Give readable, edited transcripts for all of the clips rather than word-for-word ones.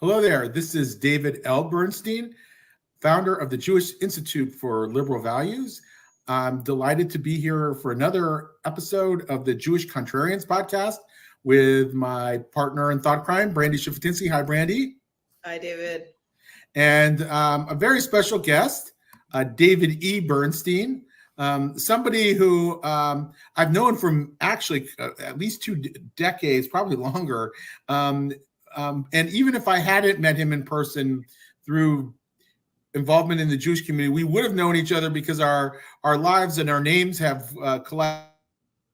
Hello there. This is David L. Bernstein, founder of the Jewish Institute for Liberal Values. I'm delighted to be here for another episode of the Jewish Contrarians podcast with my partner in thought crime, Brandy. Hi, Brandy. Hi, David. And a very special guest, David E. Bernstein, somebody who I've known from actually at least 2 decades, probably longer. And even if I hadn't met him in person through involvement in the Jewish community, we would have known each other because our lives and our names have collided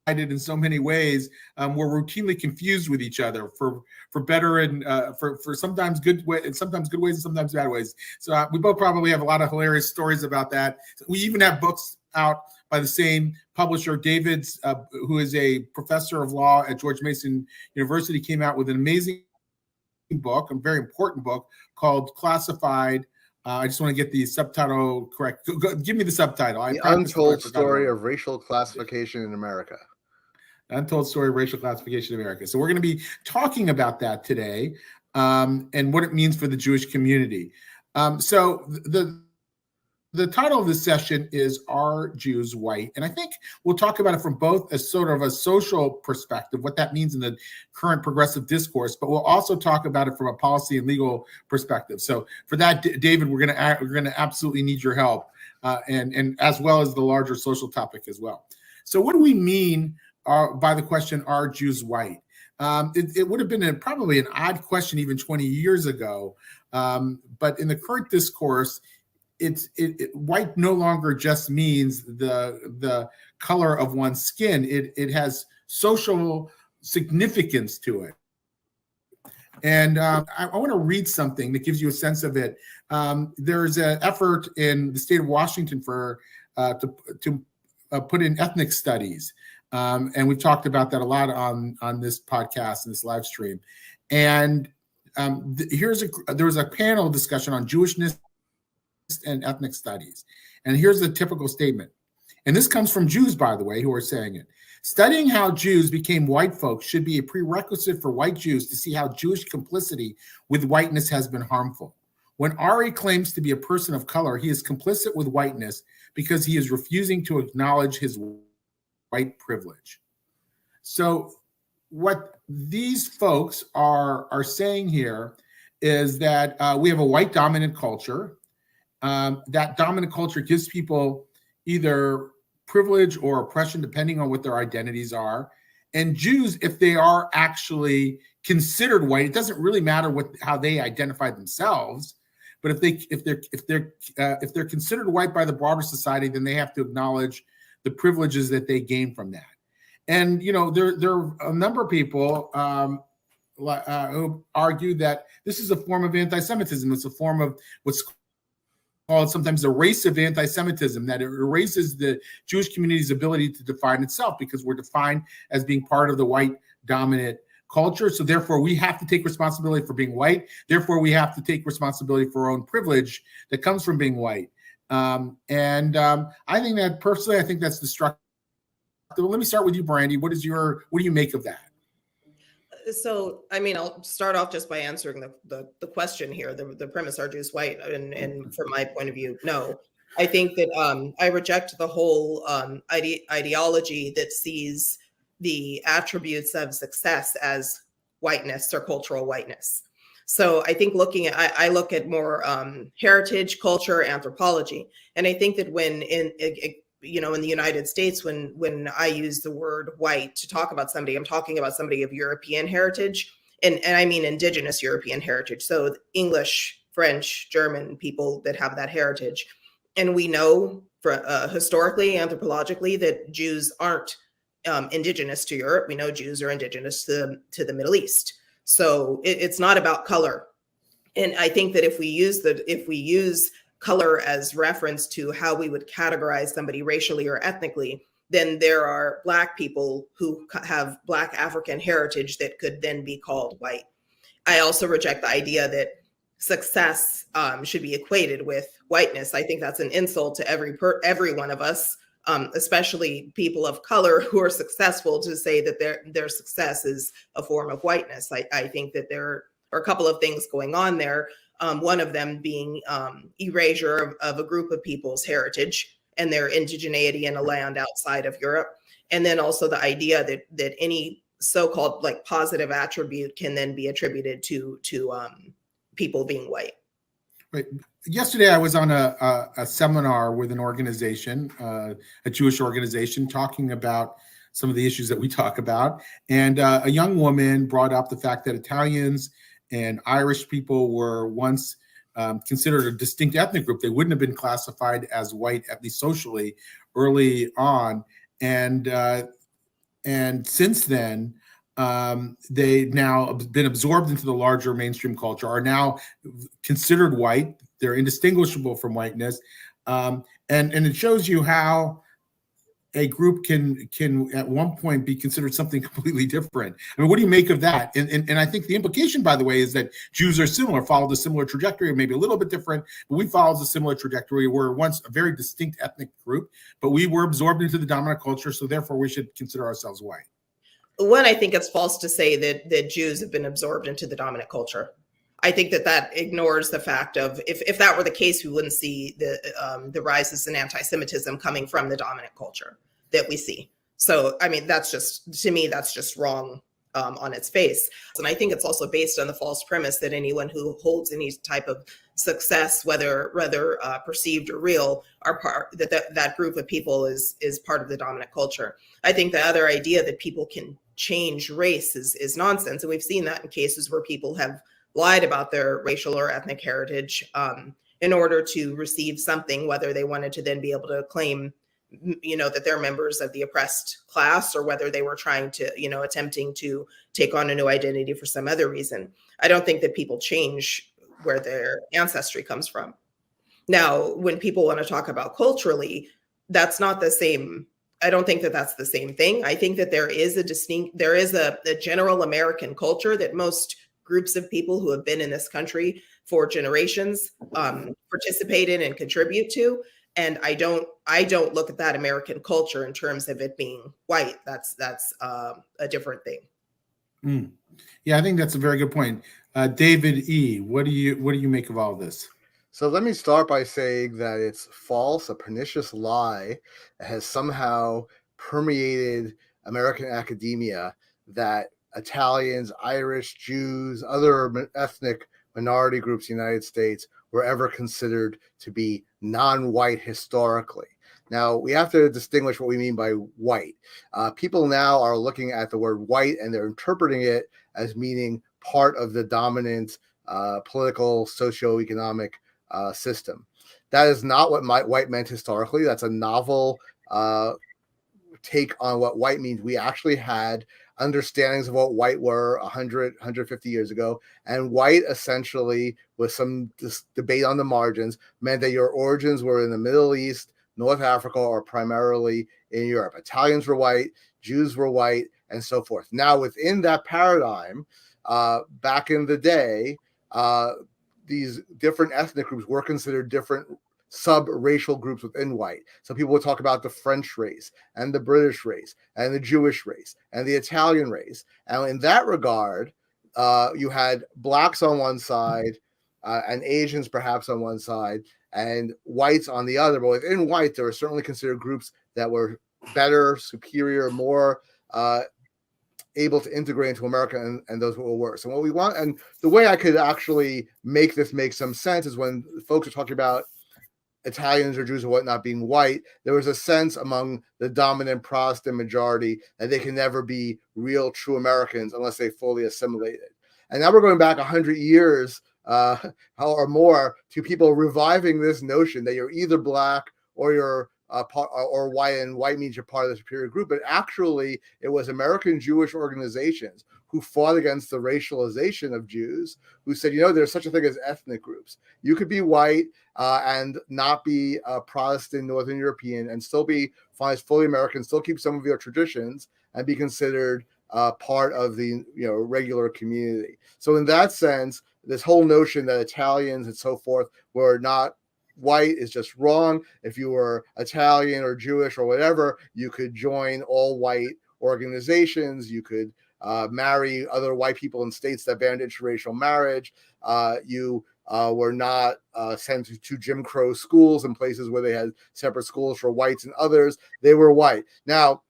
in so many ways. We're routinely confused with each other for better and for sometimes good ways and sometimes bad ways. So we both probably have a lot of hilarious stories about that. We even have books out by the same publisher. David's, who is a professor of law at George Mason University, came out with an amazing book, a very important book called Classified. I just want to get the subtitle correct. Give me the subtitle. The Untold Story of Racial Classification in America. Untold Story of Racial Classification in America. So we're going to be talking about that today and what it means for the Jewish community. So the title of this session is Are Jews White? And I think we'll talk about it from both a sort of a social perspective, what that means in the current progressive discourse, but we'll also talk about it from a policy and legal perspective. So for that, David, we're going to absolutely need your help, and as well as the larger social topic as well. So what do we mean by the question, are Jews white? It would have been probably an odd question even 20 years ago, but in the current discourse, white no longer just means the color of one's skin. It has social significance to it. And I want to read something that gives you a sense of it. There's an effort in the state of Washington to put in ethnic studies. And we've talked about that a lot on this podcast and this live stream. And there was a panel discussion on Jewishness and ethnic studies. And here's the typical statement. And this comes from Jews, by the way, who are saying it. Studying how Jews became white folks should be a prerequisite for white Jews to see how Jewish complicity with whiteness has been harmful. When Ari claims to be a person of color, he is complicit with whiteness because he is refusing to acknowledge his white privilege. So what these folks are saying here is that we have a white dominant culture. That dominant culture gives people either privilege or oppression, depending on what their identities are. And Jews, if they are actually considered white, it doesn't really matter how they identify themselves. But if they're considered white by the broader society, then they have to acknowledge the privileges that they gain from that. And there are a number of people who argue that this is a form of anti-Semitism. It's a form of what's called sometimes a race of anti-Semitism, that it erases the Jewish community's ability to define itself because we're defined as being part of the white dominant culture. So therefore, we have to take responsibility for being white. Therefore, we have to take responsibility for our own privilege that comes from being white. I think that personally, I think that's destructive. Let me start with you, Brandy. What do you make of that? So, I mean, I'll start off just by answering the question here. The premise, are Jews white? And from my point of view, no. I think that I reject the whole ideology that sees the attributes of success as whiteness or cultural whiteness. So I think I look at more heritage, culture, anthropology. And I think that when in the United States, when I use the word white to talk about somebody, I'm talking about somebody of European heritage, and I mean indigenous European heritage. So English, French, German people that have that heritage. And we know historically, anthropologically, that Jews aren't indigenous to Europe. We know Jews are indigenous to the Middle East. So it's not about color. And I think that if we use color as reference to how we would categorize somebody racially or ethnically, then there are Black people who have Black African heritage that could then be called white. I also reject the idea that success should be equated with whiteness. I think that's an insult to every one of us, especially people of color who are successful, to say that their success is a form of whiteness. I think that there or a couple of things going on there. One of them being erasure of a group of people's heritage and their indigeneity in a land outside of Europe. And then also the idea that any so-called like positive attribute can then be attributed to people being white. Right. Yesterday, I was on a seminar with an organization, a Jewish organization, talking about some of the issues that we talk about. And a young woman brought up the fact that Italians and Irish people were once considered a distinct ethnic group. They wouldn't have been classified as white, at least socially, early on. And since then, they've now been absorbed into the larger mainstream culture, are now considered white. They're indistinguishable from whiteness. And it shows you how a group can at one point be considered something completely different. I mean, what do you make of that? And I think the implication, by the way, is that Jews are similar, followed a similar trajectory, maybe a little bit different, but we followed a similar trajectory. We were once a very distinct ethnic group, but we were absorbed into the dominant culture, so therefore we should consider ourselves white. One, I think it's false to say that Jews have been absorbed into the dominant culture. I think that ignores the fact of if that were the case, we wouldn't see the rises in anti-Semitism coming from the dominant culture that we see. So, I mean, that's just wrong on its face. And I think it's also based on the false premise that anyone who holds any type of success, whether perceived or real, are part that group of people is part of the dominant culture. I think the other idea that people can change race is nonsense, and we've seen that in cases where people have lied about their racial or ethnic heritage in order to receive something, whether they wanted to then be able to claim, that they're members of the oppressed class, or whether they were trying to, attempting to take on a new identity for some other reason. I don't think that people change where their ancestry comes from. Now, when people want to talk about culturally, that's not the same. I don't think that that's the same thing. I think that there is a general American culture that most groups of people who have been in this country for generations participate in and contribute to. And I don't look at that American culture in terms of it being white. That's a different thing. Yeah, I think that's a very good point. David E., what do you make of all this? So let me start by saying that it's false, a pernicious lie that has somehow permeated American academia that Italians, Irish, Jews, other ethnic minority groups in the United States were ever considered to be non-white historically. Now, we have to distinguish what we mean by white. People now are looking at the word white and they're interpreting it as meaning part of the dominant political, socioeconomic system. That is not what white meant historically. That's a novel take on what white means. We actually had understandings of what white were 100, 150 years ago. And white essentially, with some debate on the margins, meant that your origins were in the Middle East, North Africa, or primarily in Europe. Italians were white, Jews were white, and so forth. Now, within that paradigm, back in the day, these different ethnic groups were considered different sub-racial groups within white. So people would talk about the French race and the British race and the Jewish race and the Italian race. And in that regard, you had blacks on one side and Asians perhaps on one side and whites on the other. But within white, there were certainly considered groups that were better, superior, more able to integrate into America, and those were worse. And what we want, and the way I could actually make this make some sense is when folks are talking about Italians or Jews or whatnot being white, there was a sense among the dominant Protestant majority that they can never be real, true Americans unless they fully assimilated. And now we're going back 100 years or more to people reviving this notion that you're either black or you're or white, and white means you're part of the superior group. But actually, it was American Jewish organizations who fought against the racialization of Jews, who said, there's such a thing as ethnic groups. You could be white and not be Protestant, Northern European, and still be fully American, still keep some of your traditions, and be considered part of the regular community. So in that sense, this whole notion that Italians and so forth were not white is just wrong. If you were Italian or Jewish or whatever, you could join all white organizations. You could marry other white people in states that banned interracial marriage. You were not sent to Jim Crow schools in places where they had separate schools for whites and others. They were white. Now,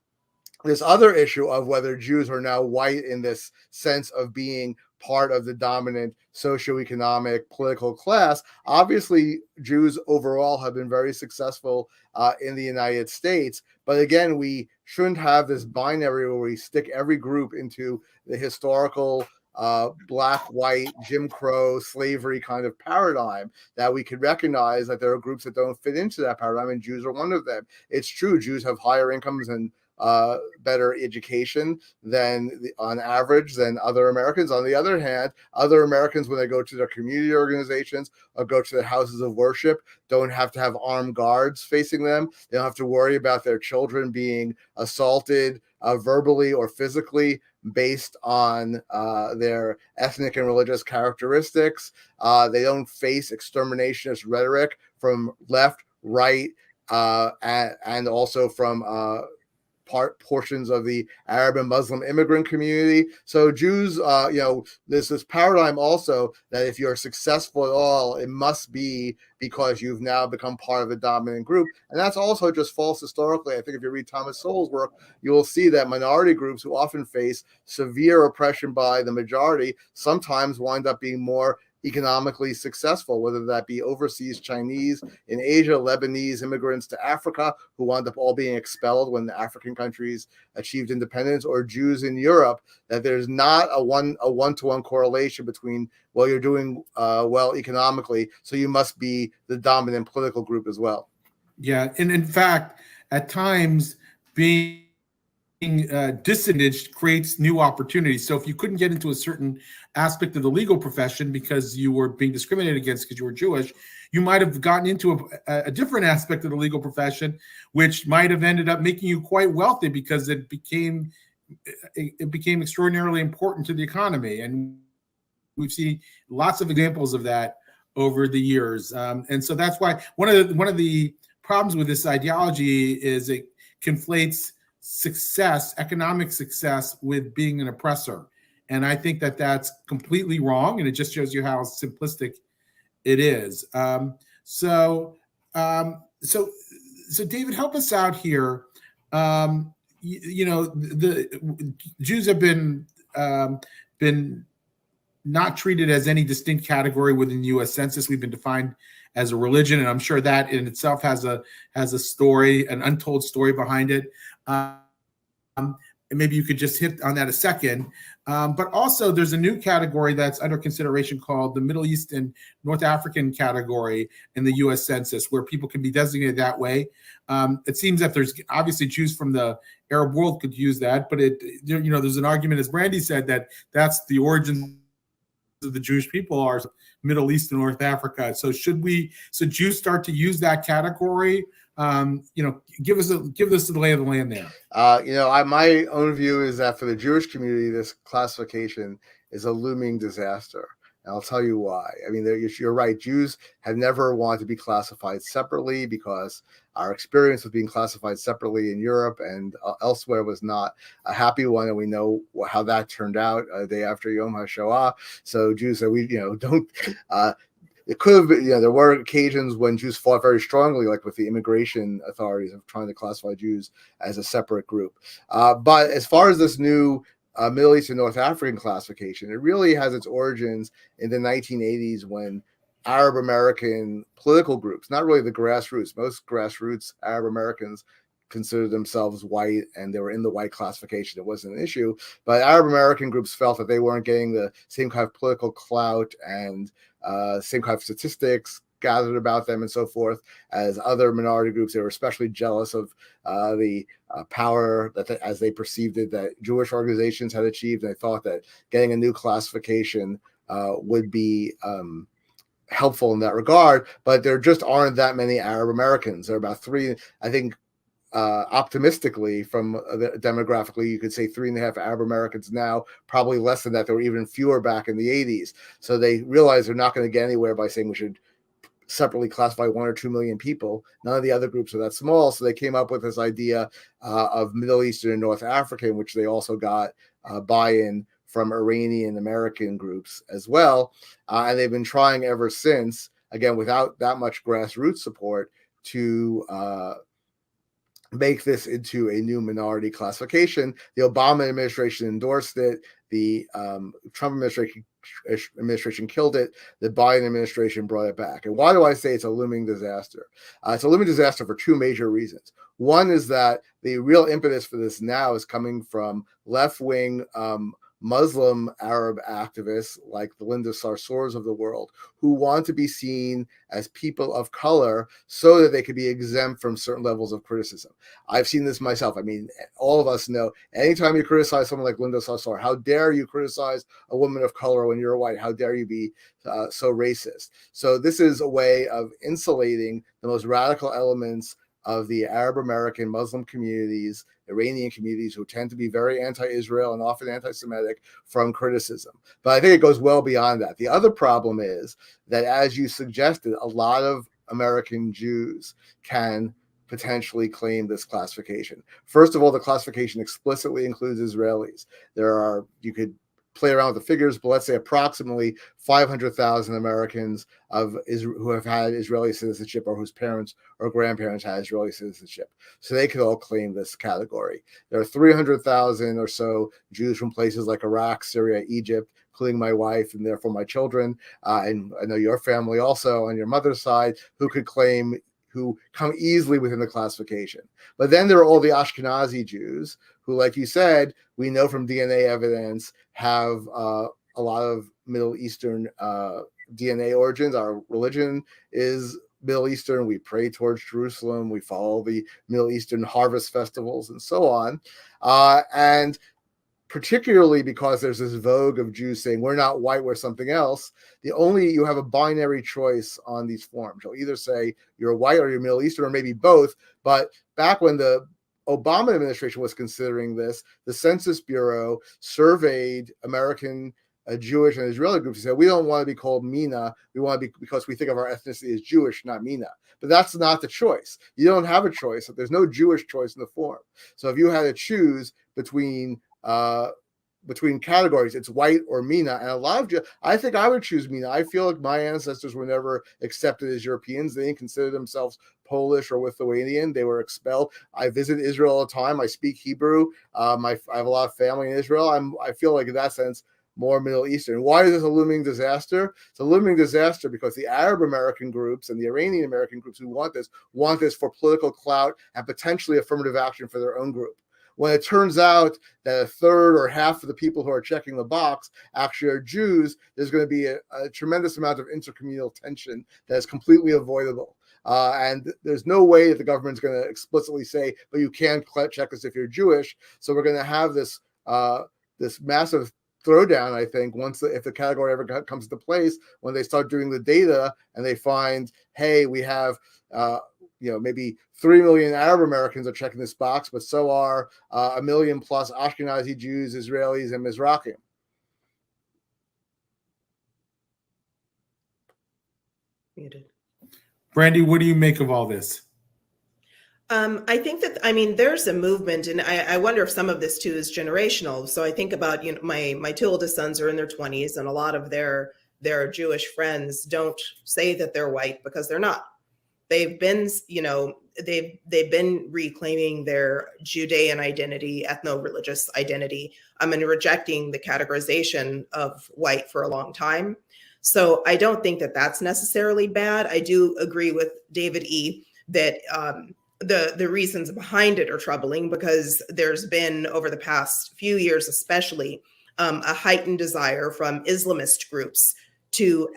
this other issue of whether Jews are now white in this sense of being part of the dominant socioeconomic political class. Obviously, Jews overall have been very successful in the United States. But again, we shouldn't have this binary where we stick every group into the historical black, white, Jim Crow, slavery kind of paradigm, that we could recognize that there are groups that don't fit into that paradigm, and Jews are one of them. It's true, Jews have higher incomes and better education on average than other Americans. On the other hand, other Americans, when they go to their community organizations or go to their houses of worship, don't have to have armed guards facing them. They don't have to worry about their children being assaulted verbally or physically based on their ethnic and religious characteristics. They don't face exterminationist rhetoric from left, right, and also from portions of the Arab and Muslim immigrant community. So Jews, there's this paradigm also that if you're successful at all, it must be because you've now become part of the dominant group. And that's also just false historically. I think if you read Thomas Sowell's work, you will see that minority groups who often face severe oppression by the majority sometimes wind up being more economically successful, whether that be overseas Chinese in Asia, Lebanese immigrants to Africa who wound up all being expelled when the African countries achieved independence, or Jews in Europe, that there's not a one-to-one correlation between, well, you're doing well economically, so you must be the dominant political group as well. Yeah, and in fact, at times being disadvantaged creates new opportunities. So if you couldn't get into a certain aspect of the legal profession because you were being discriminated against because you were Jewish, you might have gotten into a different aspect of the legal profession, which might have ended up making you quite wealthy because it became extraordinarily important to the economy. And we've seen lots of examples of that over the years. And so that's why one of the problems with this ideology is it conflates success, economic success, with being an oppressor. And I think that that's completely wrong. And it just shows you how simplistic it is. So David, help us out here. The Jews have been not treated as any distinct category within the US Census. We've been defined as a religion, and I'm sure that in itself has a story, an untold story behind it. And maybe you could just hit on that a second. But also there's a new category that's under consideration called the Middle East and North African category in the US Census, where people can be designated that way. It seems that there's obviously Jews from the Arab world could use that, but there's an argument, as Brandy said, that that's the origin of the Jewish people are Middle East and North Africa. So should Jews start to use that category? Give us the lay of the land there. My own view is that for the Jewish community, this classification is a looming disaster. And I'll tell you why. I mean, you're right. Jews have never wanted to be classified separately because our experience with being classified separately in Europe and elsewhere was not a happy one. And we know how that turned out a day after Yom HaShoah. So Jews said, don't. It could have been, there were occasions when Jews fought very strongly, like with the immigration authorities of trying to classify Jews as a separate group. But as far as this new Middle East and North African classification, it really has its origins in the 1980s when Arab American political groups, not really the grassroots, most grassroots Arab Americans considered themselves white and they were in the white classification. It wasn't an issue, but Arab American groups felt that they weren't getting the same kind of political clout and same kind of statistics gathered about them and so forth as other minority groups. They were especially jealous of the power that as they perceived it, that Jewish organizations had achieved. And they thought that getting a new classification would be helpful in that regard. But there just aren't that many Arab Americans. There are about three, I think, optimistically from demographically, you could say 3.5 Arab Americans now, probably less than that. There were even fewer back in the 80s. So they realized they're not going to get anywhere by saying we should separately classify 1 or 2 million people. None of the other groups are that small. So they came up with this idea of Middle Eastern and North African, which they also got buy-in from Iranian American groups as well. And they've been trying ever since, again, without that much grassroots support, to make this into a new minority classification. The Obama administration endorsed it. The Trump administration killed it. The Biden administration brought it back. And why do I say it's a looming disaster? It's a looming disaster for two major reasons. One is that the real impetus for this now is coming from left-wing Muslim Arab activists like the Linda Sarsours of the world, who want to be seen as people of color so that they could be exempt from certain levels of criticism. I've seen this myself. I mean, all of us know, anytime you criticize someone like Linda Sarsour, how dare you criticize a woman of color when you're white? How dare you be so racist? So this is a way of insulating the most radical elements of the Arab American Muslim communities, Iranian communities, who tend to be very anti-Israel and often anti-Semitic, from criticism. But I think it goes well beyond that. The other problem is that, as you suggested, a lot of American Jews can potentially claim this classification. First of all, the classification explicitly includes Israelis. You could play around with the figures, but let's say approximately 500,000 Americans who have had Israeli citizenship, or whose parents or grandparents had Israeli citizenship. So they could all claim this category. There are 300,000 or so Jews from places like Iraq, Syria, Egypt, including my wife and therefore my children. And I know your family also on your mother's side, who come easily within the classification. But then there are all the Ashkenazi Jews who, like you said, we know from DNA evidence have a lot of Middle Eastern DNA origins. Our religion is Middle Eastern. We pray towards Jerusalem. We follow the Middle Eastern harvest festivals and so on. And particularly because there's this vogue of Jews saying, we're not white, we're something else. You have a binary choice on these forms. You'll either say you're white or you're Middle Eastern, or maybe both. But back when the Obama administration was considering this, the Census Bureau surveyed American Jewish and Israeli groups. They said, we don't want to be called MENA. We want to be, because we think of our ethnicity as Jewish, not MENA. But that's not the choice. You don't have a choice. There's no Jewish choice in the form. So if you had to choose between categories, it's white or MENA. And a lot of Jews, I think I would choose MENA. I feel like my ancestors were never accepted as Europeans. They didn't consider themselves Polish or Lithuanian. They were expelled. I visit Israel all the time. I speak Hebrew. I have a lot of family in Israel. I feel like in that sense more Middle Eastern. Why is this a looming disaster? It's a looming disaster because the Arab American groups and the Iranian American groups who want this for political clout and potentially affirmative action for their own group. When it turns out that a third or half of the people who are checking the box actually are Jews, there's going to be a tremendous amount of intercommunal tension that is completely avoidable. And there's no way that the government's going to explicitly say, but you can check this if you're Jewish. So we're going to have this massive throwdown, I think, if the category ever comes into place, when they start doing the data and they find, hey, we have maybe 3 million Arab Americans are checking this box, but so are 1 million plus Ashkenazi Jews, Israelis, and Mizrahi. Muted. Brandy, what do you make of all this? I think that, there's a movement, and I wonder if some of this too is generational. So I think about, my two oldest sons are in their 20s, and a lot of their Jewish friends don't say that they're white because they're not. They've been, they've been reclaiming their Judean identity, ethno-religious identity, and rejecting the categorization of white for a long time. So I don't think that that's necessarily bad. I do agree with David E. that the reasons behind it are troubling, because there's been, over the past few years especially, a heightened desire from Islamist groups to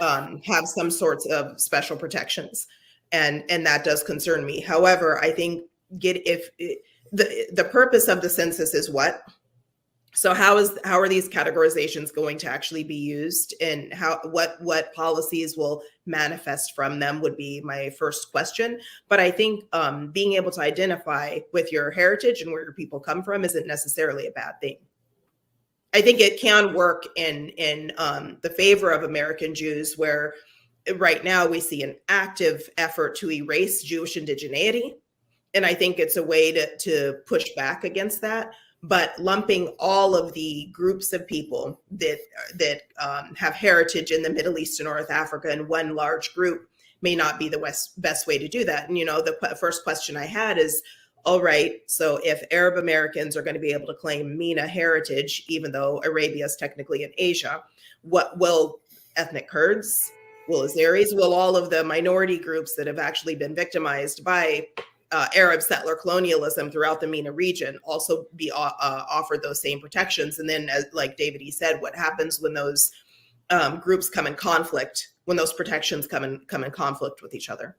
have some sorts of special protections, and that does concern me. However, I think the purpose of the census is what? So how are these categorizations going to actually be used, and what policies will manifest from them would be my first question. But I think being able to identify with your heritage and where your people come from isn't necessarily a bad thing. I think it can work in the favor of American Jews, where right now we see an active effort to erase Jewish indigeneity. And I think it's a way to push back against that. but lumping all of the groups of people that have heritage in the Middle East and North Africa in one large group may not be the best way to do that. And, the first question I had is, all right, so if Arab Americans are going to be able to claim MENA heritage, even though Arabia is technically in Asia, what will ethnic Kurds, will Azeris, will all of the minority groups that have actually been victimized by Arab settler colonialism throughout the MENA region also be offered those same protections? And then, as like David, he said, what happens when those groups come in conflict, when those protections come in conflict with each other?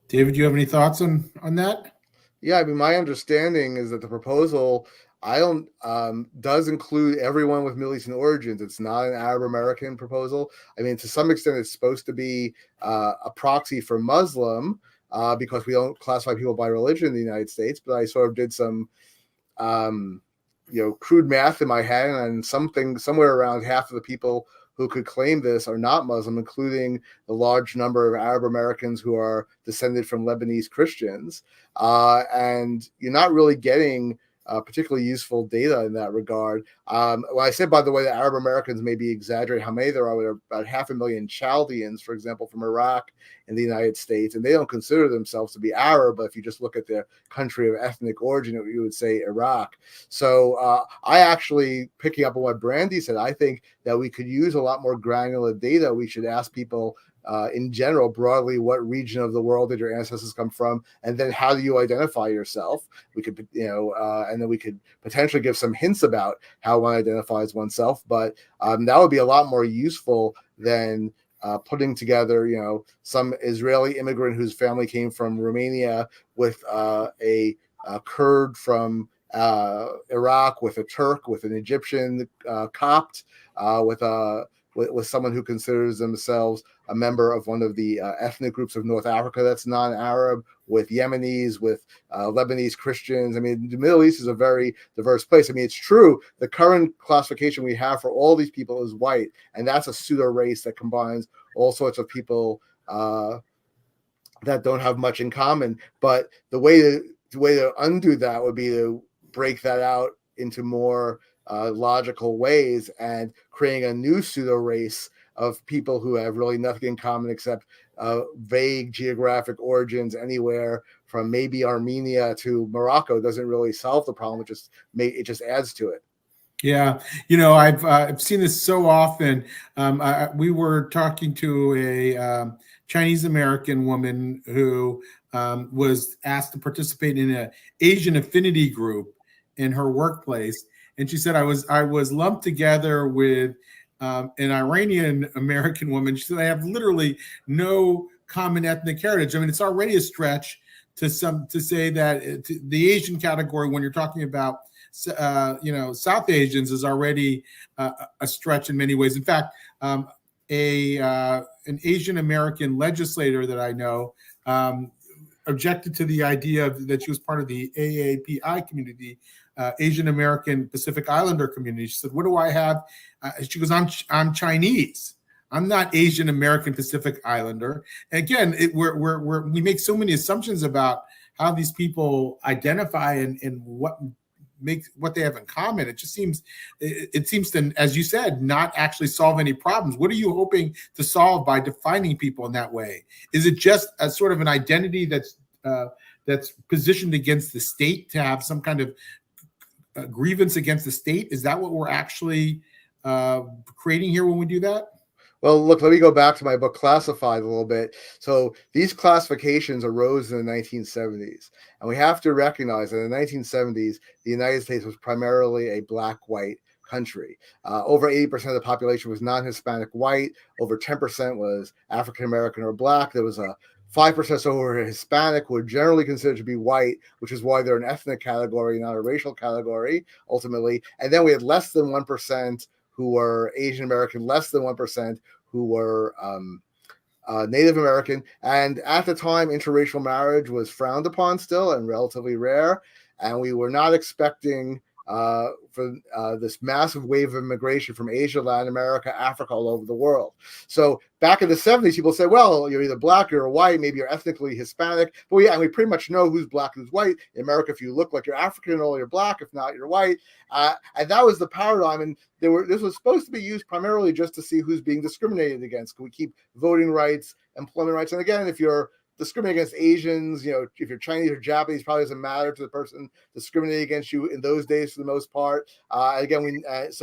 David, do you have any thoughts on that? Yeah, I mean, my understanding is that the proposal does include everyone with Middle Eastern origins. It's not an Arab American proposal. I mean, to some extent, it's supposed to be a proxy for Muslim because we don't classify people by religion in the United States. But I sort of did some, crude math in my head, and somewhere around half of the people who could claim this are not Muslim, including the large number of Arab Americans who are descended from Lebanese Christians. And you're not really getting particularly useful data in that regard. When I said, by the way, that Arab Americans maybe exaggerate how many there are, about 500,000 Chaldeans, for example, from Iraq in the United States, and they don't consider themselves to be Arab, but if you just look at their country of ethnic origin, you would say Iraq. So I actually, picking up on what Brandy said, I think that we could use a lot more granular data. We should ask people in general, broadly, what region of the world did your ancestors come from, and then how do you identify yourself? We could, and then we could potentially give some hints about how one identifies oneself. But that would be a lot more useful than putting together, some Israeli immigrant whose family came from Romania with a Kurd from Iraq, with a Turk, with an Egyptian Copt, with someone who considers themselves a member of one of the ethnic groups of North Africa that's non-Arab, with Yemenis, with Lebanese Christians. I mean, the Middle East is a very diverse place. I mean, it's true, the current classification we have for all these people is white, and that's a pseudo race that combines all sorts of people that don't have much in common. But the way to undo that would be to break that out into more logical ways and creating a new pseudo race of people who have really nothing in common except vague geographic origins anywhere from maybe Armenia to Morocco. Doesn't really solve the problem. It just adds to it. Yeah, I've seen this so often. We were talking to a Chinese American woman who was asked to participate in an Asian affinity group in her workplace, and she said, I was lumped together with an Iranian American woman. She said, I have literally no common ethnic heritage. I mean, it's already a stretch to say that the Asian category, when you're talking about South Asians, is already a stretch in many ways. In fact, an Asian American legislator that I know objected to the idea that she was part of the AAPI community, Asian American Pacific Islander community. She said, "What do I have?" She goes, "I'm Chinese. I'm not Asian American Pacific Islander." And again, we make so many assumptions about how these people identify and what they have in common. It just seems to, as you said, not actually solve any problems. What are you hoping to solve by defining people in that way? Is it just a sort of an identity that's positioned against the state, to have some kind of grievance against the state? Is that what we're actually creating here when we do that? Well, look, let me go back to my book, Classified, a little bit. So these classifications arose in the 1970s. And we have to recognize that in the 1970s, the United States was primarily a black-white country. Over 80% of the population was non-Hispanic white. Over 10% was African-American or black. There was a 5% so who were Hispanic, who were generally considered to be white, which is why they're an ethnic category, not a racial category, ultimately. And then we had less than 1% who were Asian American, less than 1% who were Native American. And at the time, interracial marriage was frowned upon still and relatively rare. And we were not expecting for this massive wave of immigration from Asia, Latin America, Africa, all over the world. So back in the 70s, people said, well, you're either black or white, maybe you're ethnically Hispanic. But yeah, and we pretty much know who's black, who's white. In America, if you look like you're African, or you're black. If not, you're white. And that was the paradigm. And this was supposed to be used primarily just to see who's being discriminated against. Can we keep voting rights, employment rights? And again, if you're discriminating against Asians, if you're Chinese or Japanese, probably doesn't matter to the person discriminating against you in those days for the most part. But it's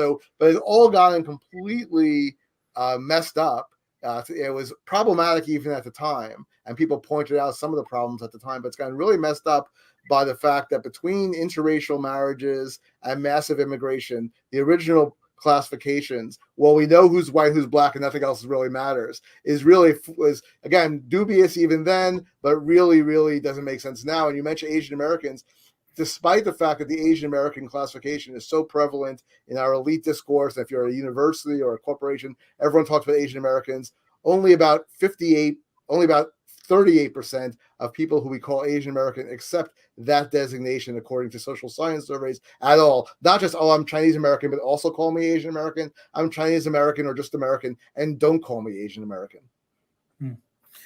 all gotten completely messed up. It was problematic even at the time, and people pointed out some of the problems at the time, but it's gotten really messed up by the fact that between interracial marriages and massive immigration, the original classifications, well, we know who's white, who's black, and nothing else really matters, was again dubious even then, but really doesn't make sense now. And you mentioned Asian Americans, despite the fact that the Asian American classification is so prevalent in our elite discourse. If you're a university or a corporation, everyone talks about Asian Americans. Only about 38% of people who we call Asian American accept that designation according to social science surveys at all. Not just, oh, I'm Chinese American, but also call me Asian American. I'm Chinese American or just American, and don't call me Asian American.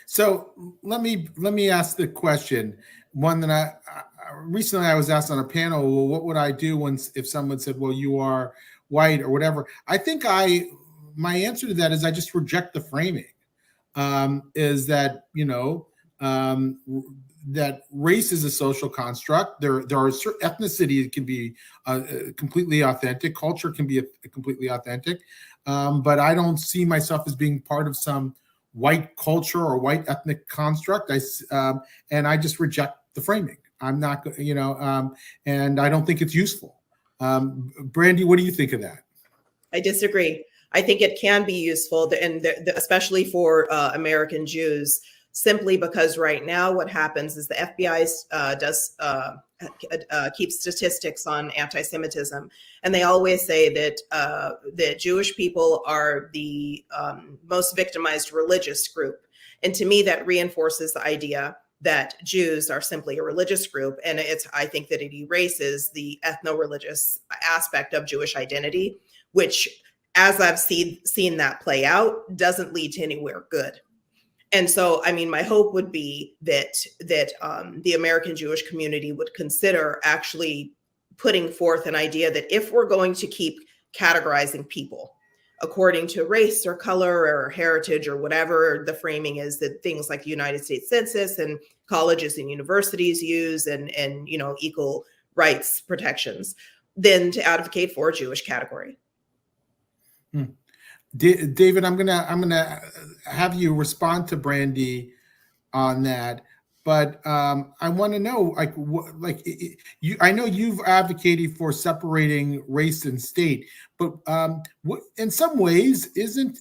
So let me ask the question, one that I recently was asked on a panel, well, what would I do if someone said, well, you are white or whatever? I think my answer to that is I just reject the framing. Is that, that race is a social construct. There are certain ethnicity that can be completely authentic. Culture can be completely authentic. But I don't see myself as being part of some white culture or white ethnic construct. And I just reject the framing. I'm not, and I don't think it's useful. Brandy, what do you think of that? I disagree. I think it can be useful, and especially for American Jews, simply because right now what happens is the FBI does keep statistics on anti-Semitism, and they always say that that Jewish people are the most victimized religious group, and to me that reinforces the idea that Jews are simply a religious group, and I think that it erases the ethno-religious aspect of Jewish identity, which, as I've seen that play out, doesn't lead to anywhere good. And so, I mean, my hope would be that the American Jewish community would consider actually putting forth an idea that if we're going to keep categorizing people according to race or color or heritage or whatever the framing is that things like the United States Census and colleges and universities use and equal rights protections, then to advocate for a Jewish category. David, I'm gonna have you respond to Brandy on that, but I want to know, I know you've advocated for separating race and state, but in some ways, isn't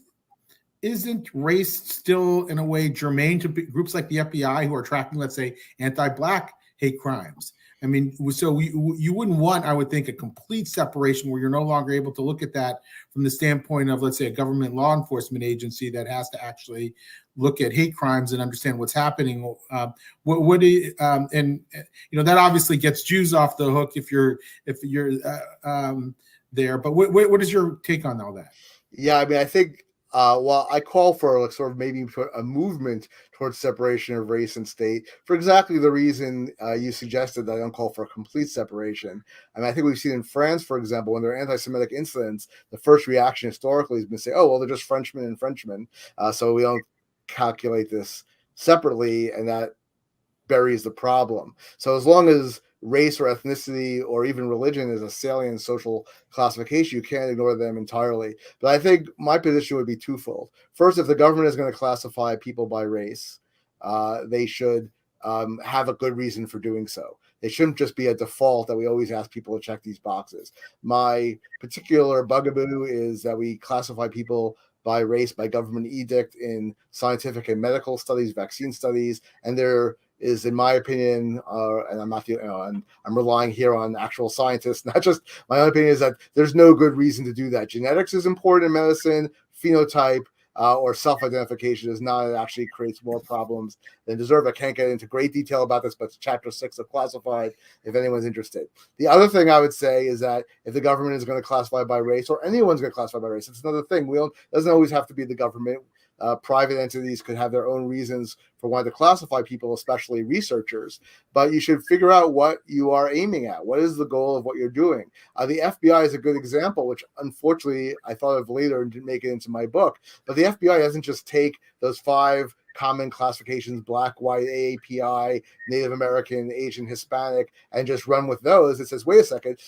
race still in a way germane to groups like the FBI who are tracking, let's say, anti-Black hate crimes? I mean, so you wouldn't want, I would think, a complete separation where you're no longer able to look at that from the standpoint of, let's say, a government law enforcement agency that has to actually look at hate crimes and understand what's happening. That obviously gets Jews off the hook if you're there. But what is your take on all that? Yeah, I mean, I think while I call for sort of maybe a movement towards separation of race and state, for exactly the reason you suggested, that I don't call for a complete separation. I mean, I think we've seen in France, for example, when there are anti-Semitic incidents, the first reaction historically has been to say, oh, well, they're just Frenchmen and Frenchmen, so we don't calculate this separately, and that buries the problem. So as long as race or ethnicity or even religion is a salient social classification, you can't ignore them entirely. But I think my position would be twofold. First, if the government is going to classify people by race, they should have a good reason for doing so. It shouldn't just be a default that we always ask people to check these boxes. My particular bugaboo is that we classify people by race by government edict in scientific and medical studies, vaccine studies, and there is, in my opinion, and I'm not, and I'm relying here on actual scientists, not just my own opinion, is that there's no good reason to do that. Genetics is important in medicine, phenotype, or self-identification is not. It actually creates more problems than deserve. I can't get into great detail about this, but it's chapter 6 of Classified if anyone's interested. The other thing I would say is that if the government is going to classify by race, or anyone's going to classify by race, it's another thing. It doesn't always have to be the government. Private entities could have their own reasons for wanting to classify people, especially researchers. But you should figure out what you are aiming at. What is the goal of what you're doing? The FBI is a good example, which unfortunately I thought of later and didn't make it into my book. But the FBI doesn't just take those 5 common classifications, Black, white, AAPI, Native American, Asian, Hispanic, and just run with those. It says, wait a second,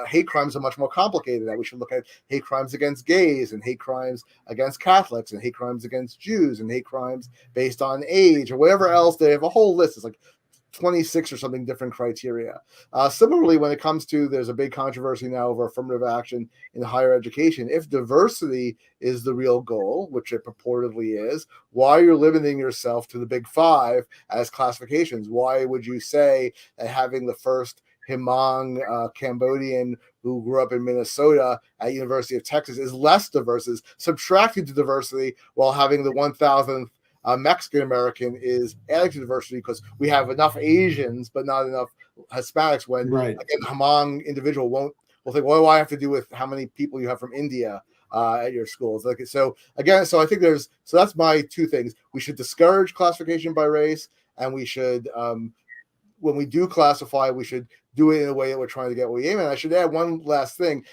hate crimes are much more complicated. That we should look at hate crimes against gays, and hate crimes against Catholics, and hate crimes against Jews, and hate crimes based on age, or whatever else. They have a whole list. It's like 26 or something different criteria. Similarly, when it comes to, there's a big controversy now over affirmative action in higher education. If diversity is the real goal, which it purportedly is, why are you limiting yourself to the big 5 as classifications? Why would you say that having the first Hmong Cambodian who grew up in Minnesota at University of Texas is less diverse, is subtracting to diversity, while having the 1,000th Mexican American is adding to diversity because we have enough Asians but not enough Hispanics? When Right. again, the Hmong individual will think, what do I have to do with how many people you have from India at your schools? Like, so again, so I think that's my 2 things. We should discourage classification by race, and we should when we do classify, we should do it in a way that we're trying to get what we aim at. I should add one last thing.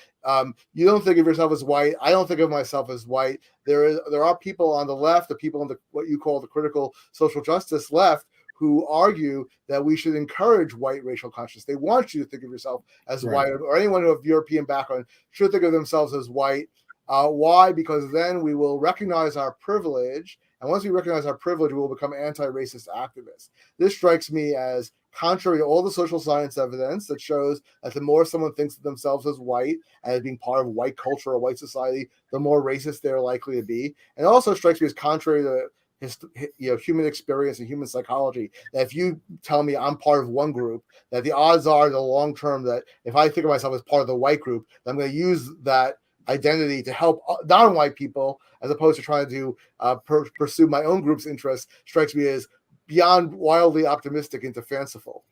You don't think of yourself as white. I don't think of myself as white. There are people on the left, the people on the what you call the critical social justice left, who argue that we should encourage white racial consciousness. They want you to think of yourself as white, or anyone of European background should think of themselves as white. Why? Because then we will recognize our privilege. And once we recognize our privilege, we will become anti-racist activists. This strikes me as contrary to all the social science evidence that shows that the more someone thinks of themselves as white and as being part of white culture or white society, the more racist they're likely to be. And it also strikes me as contrary to human experience and human psychology, that if you tell me I'm part of one group, that the odds are in the long term that if I think of myself as part of the white group, I'm going to use that identity to help non-white people, as opposed to trying to pursue my own group's interests. Strikes me as beyond wildly optimistic into fanciful.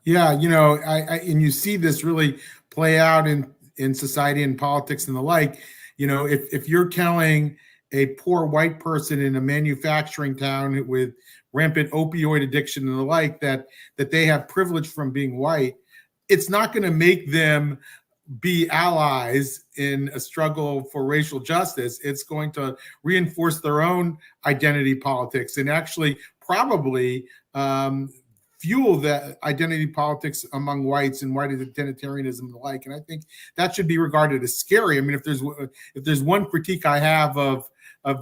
Yeah, and you see this really play out in society and politics and the like. If you're telling a poor white person in a manufacturing town with rampant opioid addiction and the like that they have privilege from being white, it's not going to make them be allies in a struggle for racial justice. It's going to reinforce their own identity politics and actually probably fuel that identity politics among whites and white identitarianism and the like. And I think that should be regarded as scary. I mean, if there's one critique I have of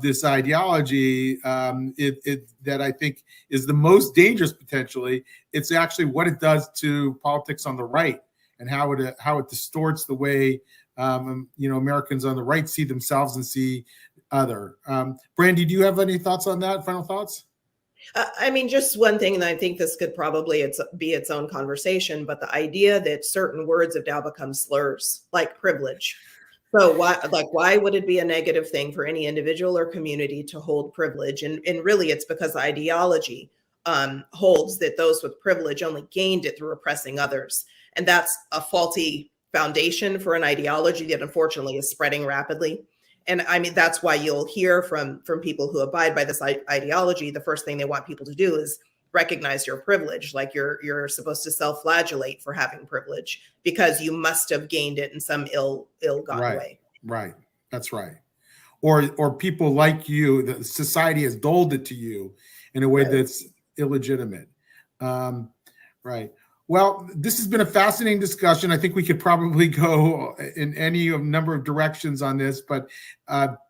this ideology, that I think is the most dangerous potentially, it's actually what it does to politics on the right, and how it distorts the way Americans on the right see themselves and see other. Brandy, do you have any thoughts on that? Final thoughts? I mean, just one thing, and I think this could probably be its own conversation, but the idea that certain words have now become slurs, like privilege. So why would it be a negative thing for any individual or community to hold privilege? And really, it's because ideology holds that those with privilege only gained it through oppressing others. And that's a faulty foundation for an ideology that unfortunately is spreading rapidly. And I mean, that's why you'll hear from people who abide by this ideology, the first thing they want people to do is recognize your privilege. Like you're supposed to self-flagellate for having privilege because you must have gained it in some ill-gotten way. Right. That's right. Or people like you, the society has doled it to you in a way that's illegitimate. Right. Well, this has been a fascinating discussion. I think we could probably go in any number of directions on this, but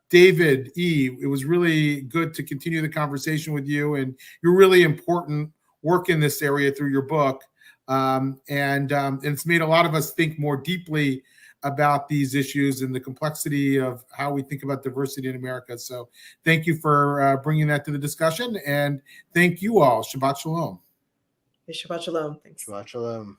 David E., it was really good to continue the conversation with you, and you're really important work in this area through your book. And it's made a lot of us think more deeply about these issues and the complexity of how we think about diversity in America. So thank you for bringing that to the discussion, and thank you all. Shabbat Shalom. Shabbat Shalom. Thanks. Shabbat Shalom.